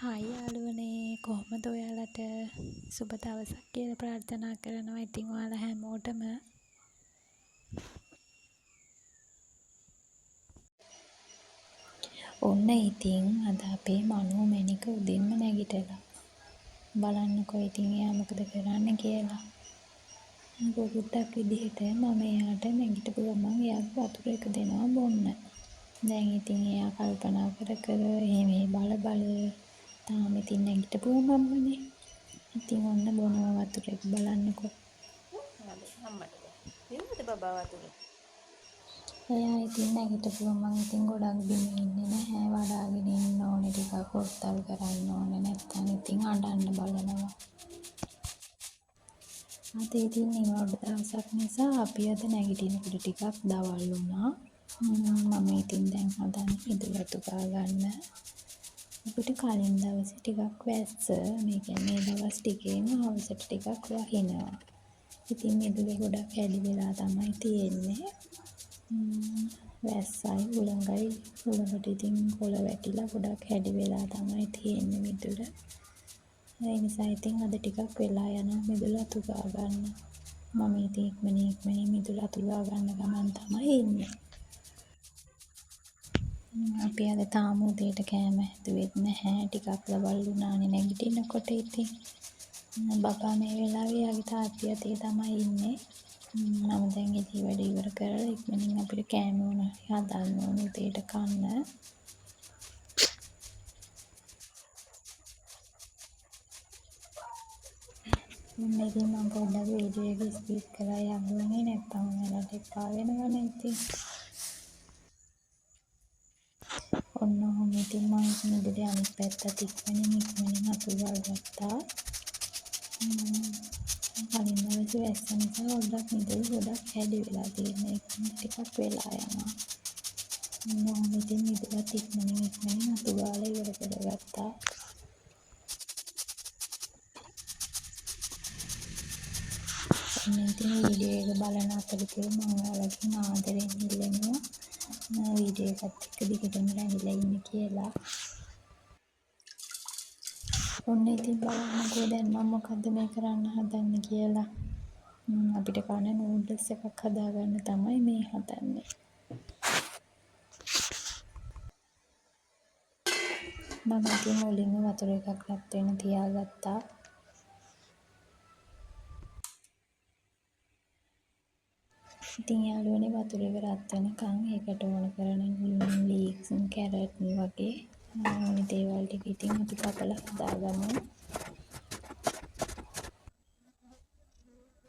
Hi යාළුවනේ කොහොමද ඔයාලට සුබ දවසක් කියලා ප්‍රාර්ථනා කරනවා. ඉතින් ඔයාලා හැමෝටම ඔන්න ඉතින් අද අපේ මනෝ මැණික උදින්ම නැගිටලා බලන්නකෝ ඉතින් එයා මොකද කරන්න කියලා. පොඩ්ඩක් විදිහට මම එයාට නැගිටපු ගමන් එයාට වතුර එක දෙනවා බොන්න. දැන් ඉතින් එයා කල්පනා කර එහෙම බල තාම ඉතින් නැගිටපු ගමන්මනේ. ඉතින් ඔන්න බොනවා වතුර එක බලන්නකෝ. අම්මට දෙන්නද බබා වතුර? එයා ඉතින් නැගිටපු ගමන් ඉතින් ගොඩක් බිම ඉන්නේ නැහැ. වඩාගෙන ඉන්න ඕනේ ටිකක් හොත්තල් කරන්න ඕනේ. නැත්තම් ඉතින් අඬන්න බලනවා. අද ඉතින් නිවාඩු දවසක් නිසා අපි අද නැගිටිනකොට ටිකක් දවල් වුණා. මම ඉතින් දැන් හදන්නේ මිදුළු අතු ගා ගන්න. අපිට කලින් දවසේ ටිකක් වැස්ස මේ කියන්නේ මේ දවස් ටිකේම හවසට ටිකක් වහිනවා. ඉතින් මිදුලේ ගොඩක් වැඩි වෙලා තමයි තියෙන්නේ. වැස්සයි උලඟට ඉතින් කොළ වැටිලා ගොඩක් හැඩි වෙලා තමයි තියෙන්නේ මිදුල. ඒ නිසා ඉතින් අද ටිකක් වෙලා යනවා මිදුල අතු ගා ගන්න. මම ඉතින් ඉක්මනින් මිදුල අතු ගා ගන්න ගමන් තමයි ඉන්නේ. අපි අද තාම උදේට කෑම හැදුවෙත් නැහැ. ටිකක් දවල් වුණානේ නැගිටිනකොට ඉතින්. බබා මේ වෙලාවේ යාගේ තාත්තිය අතේ තමයි ඉන්නේ. මම දැන් ඉතින් වැඩ ඉවර කරලා ඉක්මනින් අපිට කෑම උනා හදන්න ඕනේ උදේට කන්න. ඉතින් මම පොඩ්ඩක් වීඩියෝ එක ස්කිප් කරලා යන්නේ නැත්තම් ඔයාලට එපා වෙනවනේ ඉතින්. ඔන්න ඔහොම ඉතින් මම මිදුලේ අනිත් පැත්තත් ඉක්මනින් අතු ගා ගත්තා. කලින් දවසේ වැස්ස නිසා ගොඩක් මිදුළු ගොඩක් හැඩි වෙලා තියෙන එක ටිකක් වෙලා යනවා. මම ඉතින් මිදුලත් ඉක්මනින් අතු ගාලා ඉවර කරගත්තා. ඉතින් වීඩියෝ එක බලන අතරතුර මම ඔයාලගෙන් ආදරෙන් ඉල්ලනවා වීඩියෝ එකත් එක්ක දිගටම රැඳිලා ඉන්න කියලා. ඔන්න ඉතින් බලන්නකෝ දැන් මම මොකද්ද මේ කරන්න හදන්නේ කියලා. අපිට කන නූඩ්ල්ස් එකක් හදාගන්න තමයි මේ හදන්නේ. මම ඉතින් මුලින්ම වතුර එකක් රත් වෙන්න තියාගත්තා. ඉතින් යාළුවනේ වතුර එක රත් වෙනකන් ඒකට ඕන කරන ලීක්ස් කැරට් වගේ ඕනි දේවල් ටික ඉතින් අපි කපලා හදාගමු.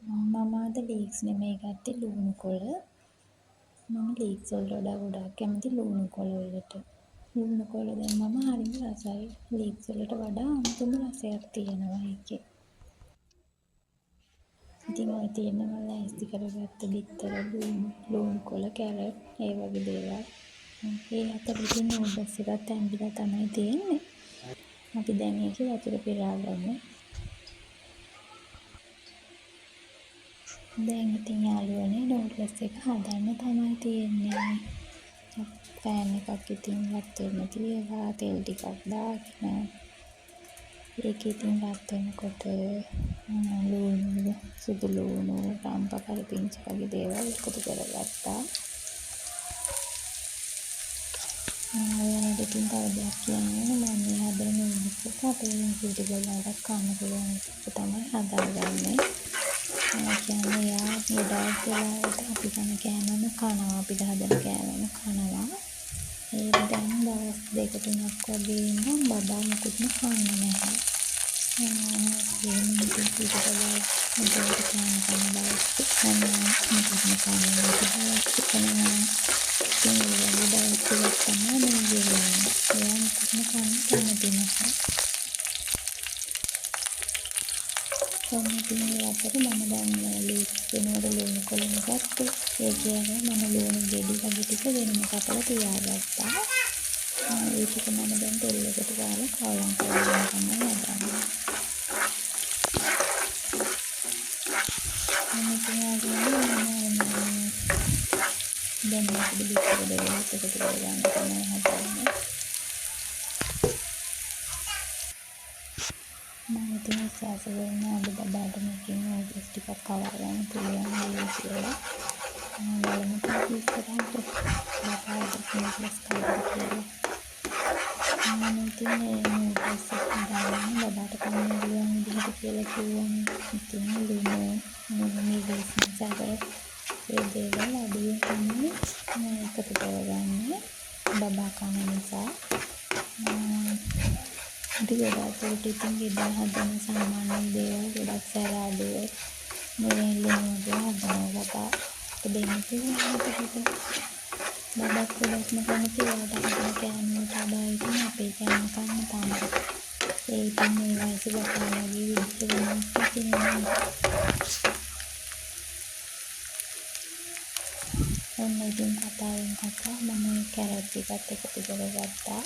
මම අද ලීක්ස් නෙමෙයි ගත්තේ ලුණු කොළ. මම ලීක්ස් වලට වඩා ගොඩක් කැමති ලුණු කොළ වලට. ලුණු කොළ දැම්මම හරිම රසයි. ලීක්ස් වලට වඩා අමුතුම රසයක් තියෙනවා ඒකේ. ඉතින් ඔය තියෙන මම ලෑස්ති කරගත්ත බිත්තර ලුණු කොළ කැරට් ඒ වගේ දේවල්. ඒ අතරේ නූඩල්ස් එකක් තැඹිලා තමයි තියෙන්නේ. අපි දැන් ඒකේ වතුර පෙරා ගමු. දැන් ඉතින් යාළුවනේ නූඩල්ස් එක හදන්න තමයි තියෙන්නේ. පෑන් එකක් ඉතින් රත් වෙන්න තියලා තෙල් ටිකක් දාගෙන ඒක ඉතින් රත් වෙනකොට ලුණු සුදු ලුණු රම්ප කරපිංච වගේ දේවල් එකතු කරගත්තා. ඔයාලට ඉතින් තව දෙයක් කියන්න මම මේ හදන නූඩල්ස් එක අපේ ඉන්ටි ගලකට කන්න පුළුවන් එක තමයි හදාගන්නේ. කියන්නේ යා ගොඩාක් වෙලාවට අපි කන කෑමම කනවා අපිට හදන කෑමම කනවා. ඒක දැන් දවස් 2-3ක් වගේ ඉඳන් බබා මුකුත්ම කන්නේ නැහැ. ඒ මිනිස්සු පිටතලා මුදවට කන දවස් මුකුත්ම කන්නේ නැහැ. ඉතින් ඒ වගේ දවස් ටිකක් තමයි මේ ගෙවන්නේ. එයා මුකුත්ම කන්නේ කැමති නැහැ. ඉතින් ඒ අතර මම දැන් ලීක්ස් වෙනකොට ලුණු කොළ ගත්තා. ඒ කියන්නේ මම ලුණු ගෙඩි වගේ ටික වෙනම කපලා තියාගත්තා. ඒ ටික මම දැන් තෙල් එකට දාලා කවුලම් කරලා තමයි හදන්නේ. මම දැන් මේක බිත්තර දෙකක් එකතු කරගන්න තමයි හදන්නේ. ඉතින් විශ්වාස කරනවා අද බබාට මේකෙන් නූඩල්ස් ටිකක් කවා ගන්න පුළුවන් වෙයි කියලා. බලමු ඉස්සරහට බබා අද නූඩල්ස් කවද කියලා. ඉතින් මේ නූඩල්ස් එක හදාගන්න බබාට කන්න පුළුවන් විදිහට කියලා කිව්වනේ. ඉතින් ලුණු මීඩල්ස් මසාලා ඒ දේවල් අඩුවෙන් තමයි එකතු කරගන්නේ බබා කන නිසා. ගොඩක් උට ඉතින් ගෙදර හදන සාමාන්‍ය දේවල් ගොඩක් සැරාඩුව මෙලෙන් ලුණු හදනවා බබා දෙන්න පුළුවන් එතකොට බබාත් ගොඩක්ම කැමති ඔයාට හදන කෑම වලට වඩා ඉතින් අපේ කෑම කන්න තමයි ඒ ඉතින් මේ වයසේ බබාලගේ විදිහට වෙනස් තියෙනවා. ඔන්න ඉතින් කතාවෙන් කතා මම කැරට් එකත් එකතු කරගත්තා.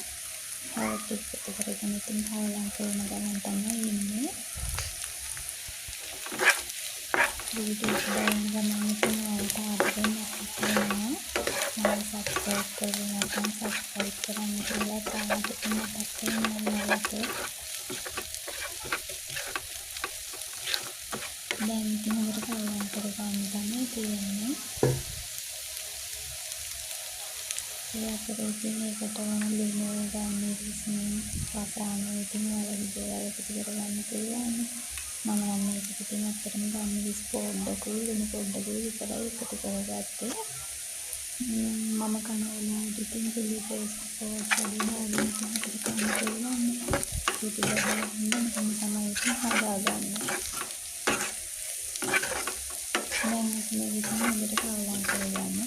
කැරට් එකතු කරගෙන ඉතින් හාලම් කරන ගමන් තමයි ඉන්නේ. වීඩියෝ බලන ගමන් ඉතින් ඔයාලට ආදරෙන් මතක් වෙනවා. මම සබ්ස්ක්‍රයිබ් කරලා නැත්නම් සබ්ස්ක්‍රයිබ් කරන්න කියලා තාමත් මතක් වෙනවා ඔයාලට. දැන් ඉතින් හොඳට හාලම් කරගන්න තමයි තියෙන්නේ. ඉතින් ඒකට ඕන ලුණු ගම්මිරිසින් වසාන ඉතින් වලදි දේවල් එකතු කරගන්න පුළුවන්. මම නම් මේකට ඉතින් අත්‍තරම ගම්මිරිස් පොඩ්ඩකුයි ලුණු පොඩ්ඩකුයි විතරයි එකතු කරගත්තේ. මම කන වෙලාවට ඉතින් චිලි පේස්ට් පොඩ්ඩක් දාගෙන ඉතින් අපිට කන්න පුළුවන්. ඒක බලන්න මම තමයි ඉතින් හදාගන්නේ. දැන් මේක ඉතින් හොඳට කවලම් කරගන්න.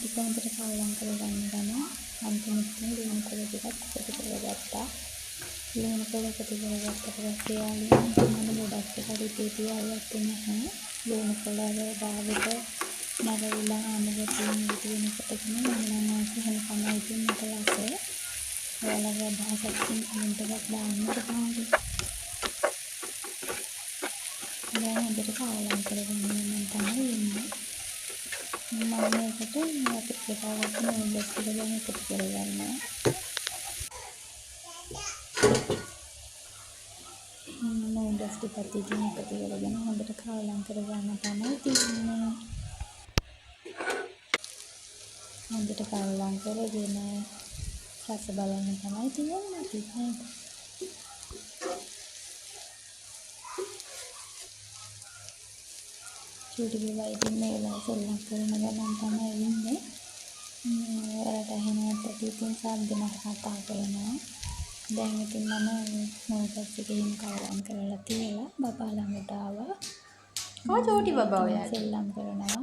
ටික හොඳට කවලම් කරගන්න ගමන් අන්තිමට ලුණු කොළ ටිකක් එකතු කරගත්තා. ලුණු කොළ එකතු කරගත්තට පස්සේ යාළුවෝ මම ගොඩක් එක රිපීට් යාළුවත් නැහැ. ලුණු කොළ වල භාවිත නැරවිලා ආනගතින් විදිනකොට තමයි මම නම් එහෙම තමයි ඉතින් මට ලස්සේ. ඔයාලගේ අදහසකින් කමෙන්ට් එකක් දාන්න පුළුවන්. දැන් හොඳට කවලම් කරගන්න මම තමයි ඉන්නේ. මම මේකට අපිට කතාවක් නෝඩල්ස් ටික ගැන එකතු කරගන්නවා. නෝඩල්ස් ටිකත් ඉතින් එකතු කරගෙන හොඳට කවලම් කරගන්න තමයි තියෙන්නේ. හොඳට කවලම් කරගෙන රස බලන්න තමයි තියෙන්නේ නේද? චූටි බබා ඉතින් මේ වෙලාවේ සෙල්ලම් කරන ගමන් තමයි ඉන්නේ. ඔයාලට ඇහෙනවත් ඇති ඉතින් සද්ද මට කතා කරනවා. දැන් ඉතින් මම නෝඩල්ස් එකකින් කවලම් කරලා තියලා බබා ළඟට ආවා. චූටි බබා ඔයාට සෙල්ලම් කරනවා.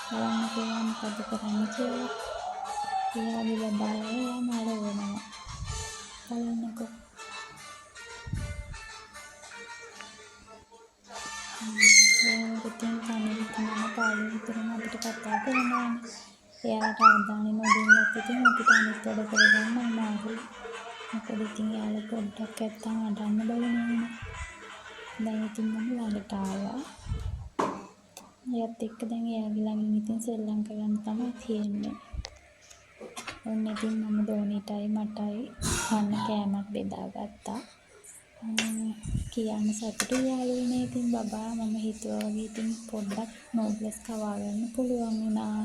බලන්න පුළුවන් මොකද කරන්නේ කියලා. එයාගේ බබාලා එයා මරවනවා. බලන්නකෝ. ඉතින් කන්නේ තමයි පාළුව විතරම අපිට කතා කරනවානේ. එයාට අවධානය නොදෙන්නත් ඉතින් අපිට අනිත් වැඩ කරගන්න අමාරුයි. මොකද ඉතින් එයාලා පොඩ්ඩක් නැත්තම් අඬන්න බලනවානේ. දැන් ඉතින් මම ළඟට ආවා. එයාත් එක්ක දැන් එයාගේ ළඟින් ඉතින් සෙල්ලම් කරන්න තමයි තියෙන්නේ. ඔන්න ඉතින් මම දෝනිටයි මටයි කන්න කෑමක් බෙදාගත්තා. කියන්න සතුටු යාළුවනේ ඉතින් බබා මම හිතුවා වගේ ඉතින් පොඩ්ඩක් නූඩල්ස් කවා ගන්න පුළුවන් වුණා.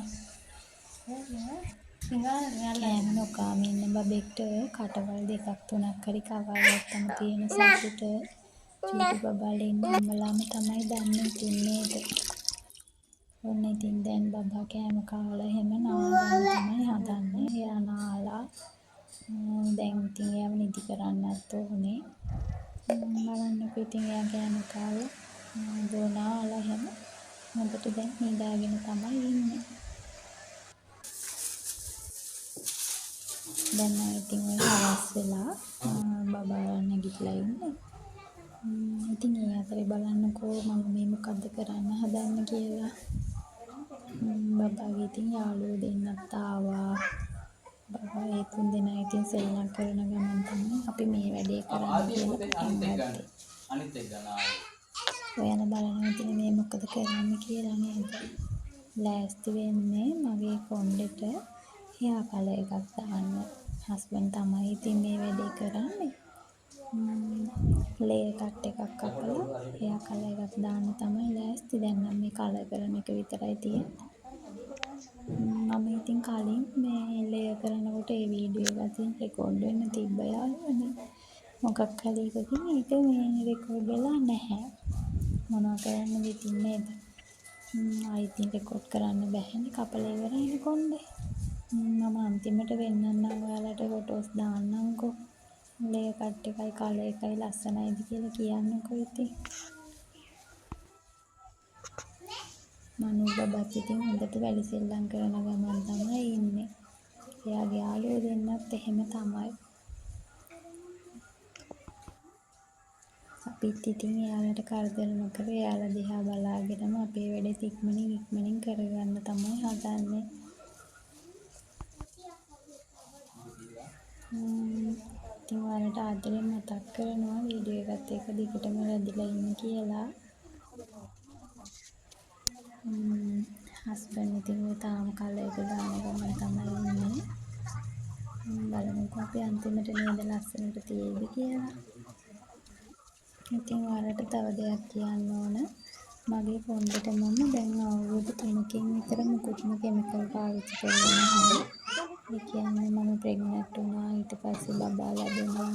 කෑම නොකාම ඉන්න බබෙක්ට කටවල් දෙකක් තුනක් හරි කවා ගත්තම තියෙන සතුට චූටි බබාලා ඉන්න අම්මලාම තමයි දන්නේ ඉතින් නේද. ඔන්න ඉතින් දැන් බබා කෑම කාලා එහෙම නාගන්න තමයි හදන්නේ. එයා නාලා දැන් ඉතින් එයාව නිදි කරන්නත් ඕනේ. බලන්නකෝ ඉතින් එයා කෑම කාලා දෝනාලා එහෙම හොඳට දැන් නිදාගෙන තමයි ඉන්නේ. දැන් නම් ඉතින් ඔය හවස් වෙලා බබා නැගිටලා ඉන්නේ. ඉතින් ඒ අතරේ බලන්නකෝ මම මේ මොකද්ද කරන්න හදන්නේ කියලා. බබාගේ ඉතින් යාළුවෝ දෙන්නත් ආවා. බබා ඒ තුන් දෙනා ඉතින් සෙල්ලම් කරන ගමන් තමයි අපි මේ වැඩේ කරන්න කියලා පටන් ගත්තේ. අනිත් එක ගන්නවා. ඔයාලා බලනවා ඉතින් මේ මොකද කරන්නේ කියලා නේද? ලෑස්ති වෙන්නේ මගේ කොණ්ඩෙට එයා කලර් එකක් දාන්න හස්බන්ඩ් තමයි ඉතින් මේ වැඩේ කරන්නේ. ලේ කට් එකක් කපලා එයා කලර් එකක් දාන්න තමයි ලෑස්ති. දැන් නම් මේ කලර් කරන එක විතරයි තියෙන්නේ. මම ඉතින් කලින් මේ ලේ කරනකොට ඒ වීඩියෝ එක ඉතින් රෙකෝඩ් වෙන්න තිබ්බ යාළුවනේ. මොකක් හරි එකකින් ඒක මේ රෙකෝඩ් වෙලා නැහැ. මොනවා කරන්නද ඉතින් නේද? ආයෙ ඉතින් රෙකෝඩ් කරන්න බැහැනේ කපලා ඉවරයිනේ කොණ්ඩේ. මම අන්තිමට වෙන්නන්නම් ඔයාලට ෆොටෝස් දාන්නම්කෝ. ලේ කට් එකයි කලර් එකයි ලස්සනයිද කියලා කියන්නකෝ ඉතින්. මනු බබත් ඉතින් හොඳට වැඩි සෙල්ලම් කරන ගමන් තමයි ඉන්නේ. එයාගේ යාළුවෝ දෙන්නත් එහෙම තමයි. අපිත් ඉතින් එයාලට කරදර නොකර එයාලා දිහා බලාගෙනම අපේ වැඩේ ඉක්මනින් කරගන්න තමයි හදන්නේ. ඉතින් ඔයාලට ආදරෙන් මතක් කරනවා වීඩියෝ එකත් එක්ක දිගටම රැඳිලා ඉන්න කියලා. හස්බන්ඩ් ඉතින් තාම කලර් එක දාන ගමන් තමයි ඉන්නේ. බලමුකෝ අපි අන්තිමට නේද ලස්සනට තියෙයිද කියලා. ඉතින් ඔයාලට තව දෙයක් කියන්න ඕන. මගේ පොන්ඩට මම දැන් අවුරුදු 3කින් විතර මුකුත්ම කෙමිකල් පාවිච්චි කරලා නැහැ. ඒ කියන්නේ මම ප්‍රෙග්නන්ට් වුණා. ඊට පස්සේ බබා ලැබුණා.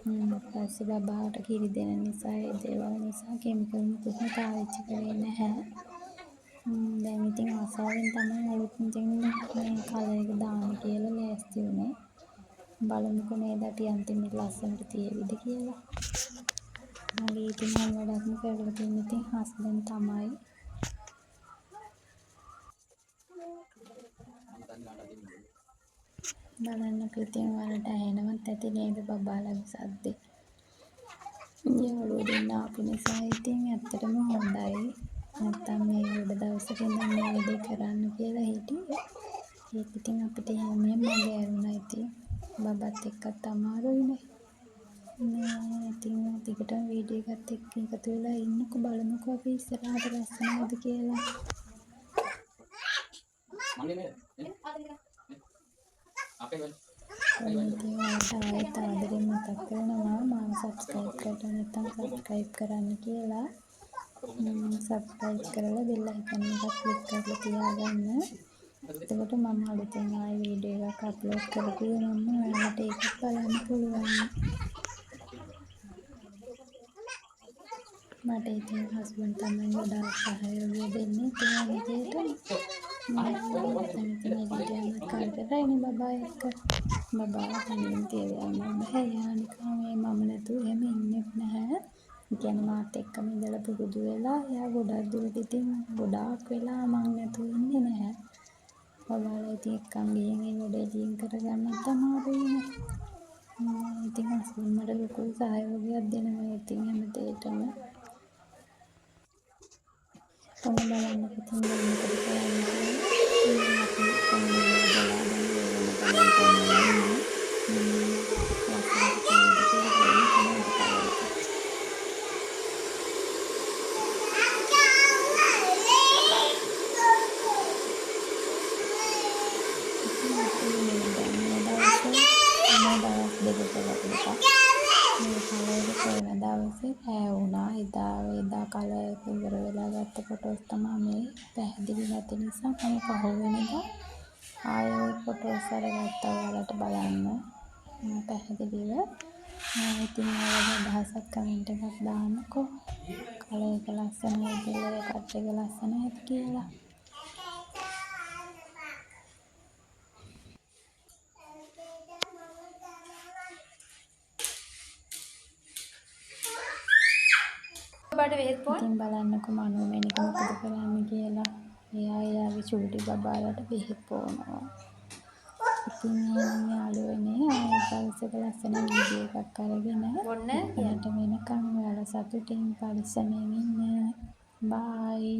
ඊපස්සේ බබාට කිරි දෙන නිසා ඒ දේවල් නිසා කෙමිකල් මුකුත්ම පාවිච්චි කරේ නැහැ. දැන් ඉතින් ආසාවෙන් තමයි අලුත් ඉතින් මේ කලර් එක දාන්න කියලා ලෑස්ති වුණේ. බලමුකෝ නේද අපි අන්තිමට ලස්සනට තියෙවිද කියලා. මගේ ඉතින් හැම වැඩක්ම කරලා තියෙන්නේ ඉතින් හස්බන්ඩ් තමයි. බලන්නකෝ ඉතින් ඔයාලට ඇහෙනවත් ඇති නේද බබාලගේ සද්දේ. යාළුවෝ දෙන්න ආපු නිසා ඉතින් ඇත්තටම හොඳයි. නැත්තම් මේ උඩ දවසක ඉඳන් මේ වැඩේ කරන්න කියලා හිටියේ. ඒක ඉතින් අපිට හැමෝම මගේ ඇරුණා ඉතින්. බබත් එක්කත් අමාරුයිනේ. ඉතින් දිගටම වීඩියෝ එකත් එක්ක එකතු වෙලා ඉන්නකෝ බලමුකෝ අපි ඉස්සරහට ලස්සනද කියලා. ඉතින් ඔයාලට ආයෙත් ආදරෙන් මතක් කරනවා මාව සබ්ස්ක්‍රයිබ් කරලා නැත්නම් සබ්ස්ක්‍රයිබ් කරන්න කියලා. සබ්ස්ක්‍රයිබ් කරලා බෙල් අයිකන් එක ක්ලික් කරලා තියාගන්න. එතකොට මම අලුතෙන් ආයෙ වීඩියෝ එකක් අප්ලෝඩ් කරපුවම ඔයාලට ඒක බලන්න පුළුවන්. මට ඉතින් හස්බන්ඩ් තමයි ගොඩාක් සහයෝගය දෙන්නේ තියෙන විදියට. මම ඉතින් එළියට කරදරයිනේ බබා එක්ක. බබා තනියෙන් තියලා යන්න බෑ. එයා නිකන් මම නැතුව එහෙම ඉන්නෙත් නැහැ. ඒ කියන්නේ මාත් එක්කම ඉඳලා පුරුදු වෙලා එයා ගොඩක් දුරට ඉතින් ගොඩාක් වෙලා මං නැතුව ඉන්නේ නැහැ. ඔයාලා ඉතින් එක්කන් ගිහින් ඒ වැඩේ ජීන් කරගන්නත් අමාරුයිනේ. ඉතින් හස්බන්ඩ් මට ලොකු සහයෝගයක් දෙනවා ඉතින් හැමදේටම. ඔන්න බලන්න ඉතින් මොකද කරන්නේ කියලා. අපි කොහොමද බලාගෙන දවසේ පෑ වුණා. එදා කලර් එක ඉවර වෙලා ගත්ත ෆොටෝස් තමයි මේ. පැහැදිලි නැති නිසා මම පහුවෙනිදා ආයෙ ෆොටෝස් අරගත්තා ඔයාලට බලන්න. පැහැදිලිව. ඉතින් ඔයාලගේ අදහසක් කමෙන්ට් එකක් දාන්නකෝ. කලර් එක ලස්සනයිද ලේ කට් එක ලස්සනයිද කියලා. ඉතින් බලන්නකෝ මනෝ මෙනික මොකද කරන්නේ කියලා. එයාගේ චූටි බබාලට බෙහෙත් බොනවා. ඉතින් යාළුවනේ ආයෙත් දවසක ලස්සන වීඩියෝ එකක් අරගෙන ඔන්න එයාට වෙනකන් ඔයාලා සතුටින් පරිස්සමෙන් ඉන්න. බයි.